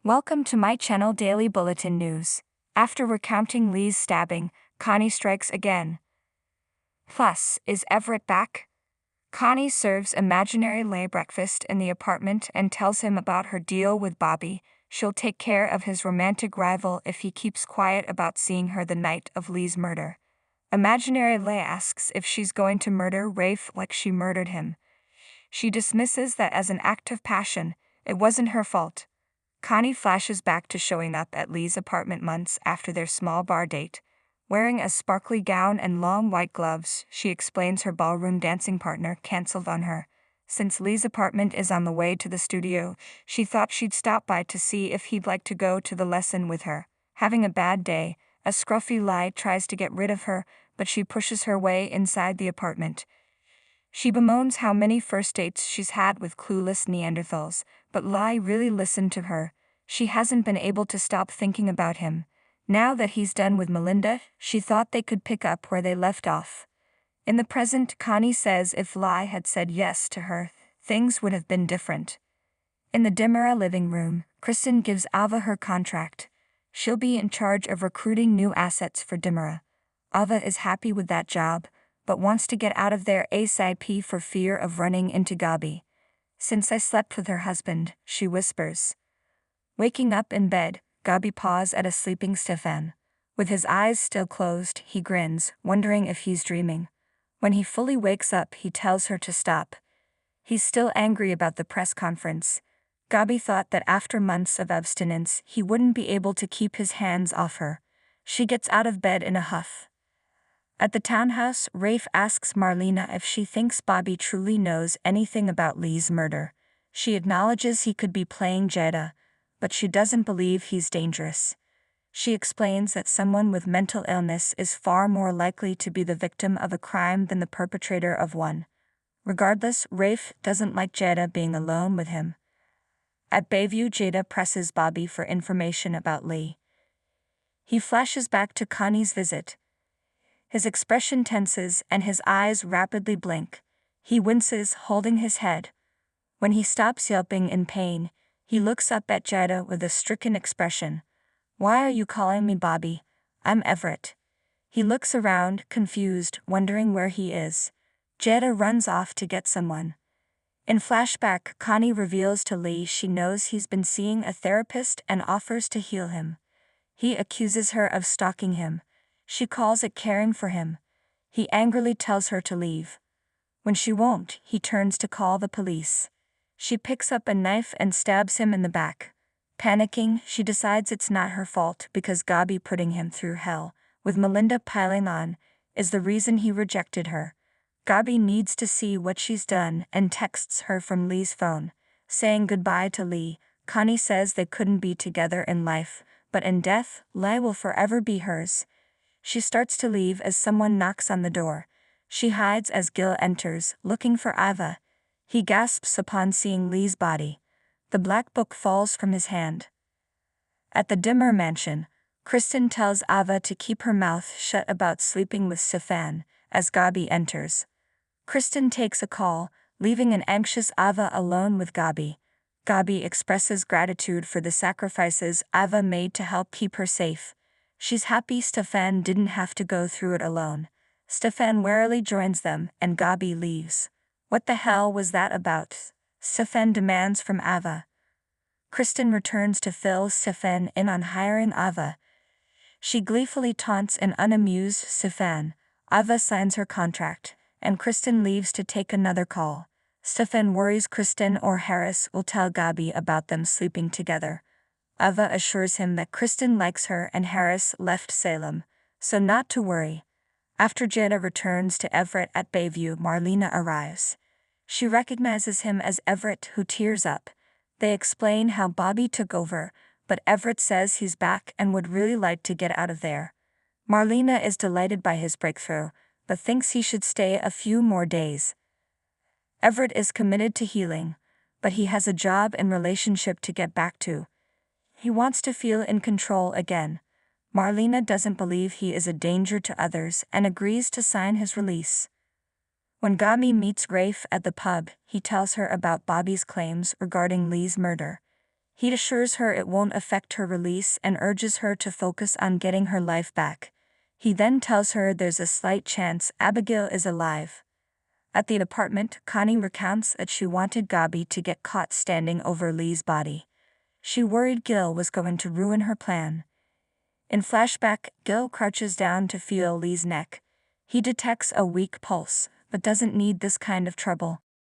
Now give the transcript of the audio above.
Welcome to my channel Daily Bulletin News. After recounting Lee's stabbing, Connie strikes again. Plus, is Everett back? Connie serves imaginary Lee breakfast in the apartment and tells him about her deal with Bobby. She'll take care of his romantic rival if he keeps quiet about seeing her the night of Lee's murder. Imaginary Lee asks if she's going to murder Rafe like she murdered him. She dismisses that as an act of passion. It wasn't her fault. Connie flashes back to showing up at Lee's apartment months after their small bar date. Wearing a sparkly gown and long white gloves, she explains her ballroom dancing partner canceled on her. Since Lee's apartment is on the way to the studio, she thought she'd stop by to see if he'd like to go to the lesson with her. Having a bad day, a scruffy Lee tries to get rid of her, but she pushes her way inside the apartment. She bemoans how many first dates she's had with clueless Neanderthals, but Lee really listened to her. She hasn't been able to stop thinking about him. Now that he's done with Melinda, she thought they could pick up where they left off. In the present, Connie says if Lee had said yes to her, things would have been different. In the Dimera living room, Kristen gives Ava her contract. She'll be in charge of recruiting new assets for Dimera. Ava is happy with that job, but wants to get out of there ASAP for fear of running into Gabi. Since I slept with her husband, she whispers. Waking up in bed, Gabi paws at a sleeping Stefan. With his eyes still closed, he grins, wondering if he's dreaming. When he fully wakes up, he tells her to stop. He's still angry about the press conference. Gabi thought that after months of abstinence, he wouldn't be able to keep his hands off her. She gets out of bed in a huff. At the townhouse, Rafe asks Marlena if she thinks Bobby truly knows anything about Lee's murder. She acknowledges he could be playing Jada, but she doesn't believe he's dangerous. She explains that someone with mental illness is far more likely to be the victim of a crime than the perpetrator of one. Regardless, Rafe doesn't like Jada being alone with him. At Bayview, Jada presses Bobby for information about Lee. He flashes back to Connie's visit. His expression tenses and his eyes rapidly blink. He winces, holding his head. When he stops yelping in pain, he looks up at Jada with a stricken expression. "Why are you calling me Bobby? I'm Everett." He looks around, confused, wondering where he is. Jada runs off to get someone. In flashback, Connie reveals to Lee she knows he's been seeing a therapist and offers to heal him. He accuses her of stalking him. She calls it caring for him. He angrily tells her to leave. When she won't, he turns to call the police. She picks up a knife and stabs him in the back. Panicking, she decides it's not her fault because Gabi putting him through hell, with Melinda piling on, is the reason he rejected her. Gabi needs to see what she's done and texts her from Lee's phone. Saying goodbye to Lee, Connie says they couldn't be together in life, but in death, Lee will forever be hers. She starts to leave as someone knocks on the door. She hides as Gil enters, looking for Ava. He gasps upon seeing Lee's body. The black book falls from his hand. At the Dimmer mansion, Kristen tells Ava to keep her mouth shut about sleeping with Stefan, as Gabi enters. Kristen takes a call, leaving an anxious Ava alone with Gabi. Gabi expresses gratitude for the sacrifices Ava made to help keep her safe. She's happy Stefan didn't have to go through it alone. Stefan warily joins them, and Gabi leaves. What the hell was that about? Stefan demands from Ava. Kristen returns to fill Stefan in on hiring Ava. She gleefully taunts an unamused Stefan. Ava signs her contract, and Kristen leaves to take another call. Stefan worries Kristen or Harris will tell Gabi about them sleeping together. Ava assures him that Kristen likes her and Harris left Salem, so not to worry. After Jada returns to Everett at Bayview, Marlena arrives. She recognizes him as Everett, who tears up. They explain how Bobby took over, but Everett says he's back and would really like to get out of there. Marlena is delighted by his breakthrough, but thinks he should stay a few more days. Everett is committed to healing, but he has a job and relationship to get back to. He wants to feel in control again. Marlena doesn't believe he is a danger to others and agrees to sign his release. When Gabi meets Rafe at the pub, he tells her about Bobby's claims regarding Lee's murder. He assures her it won't affect her release and urges her to focus on getting her life back. He then tells her there's a slight chance Abigail is alive. At the apartment, Connie recounts that she wanted Gabi to get caught standing over Lee's body. She worried Gil was going to ruin her plan. In flashback, Gil crouches down to feel Lee's neck. He detects a weak pulse, but doesn't need this kind of trouble.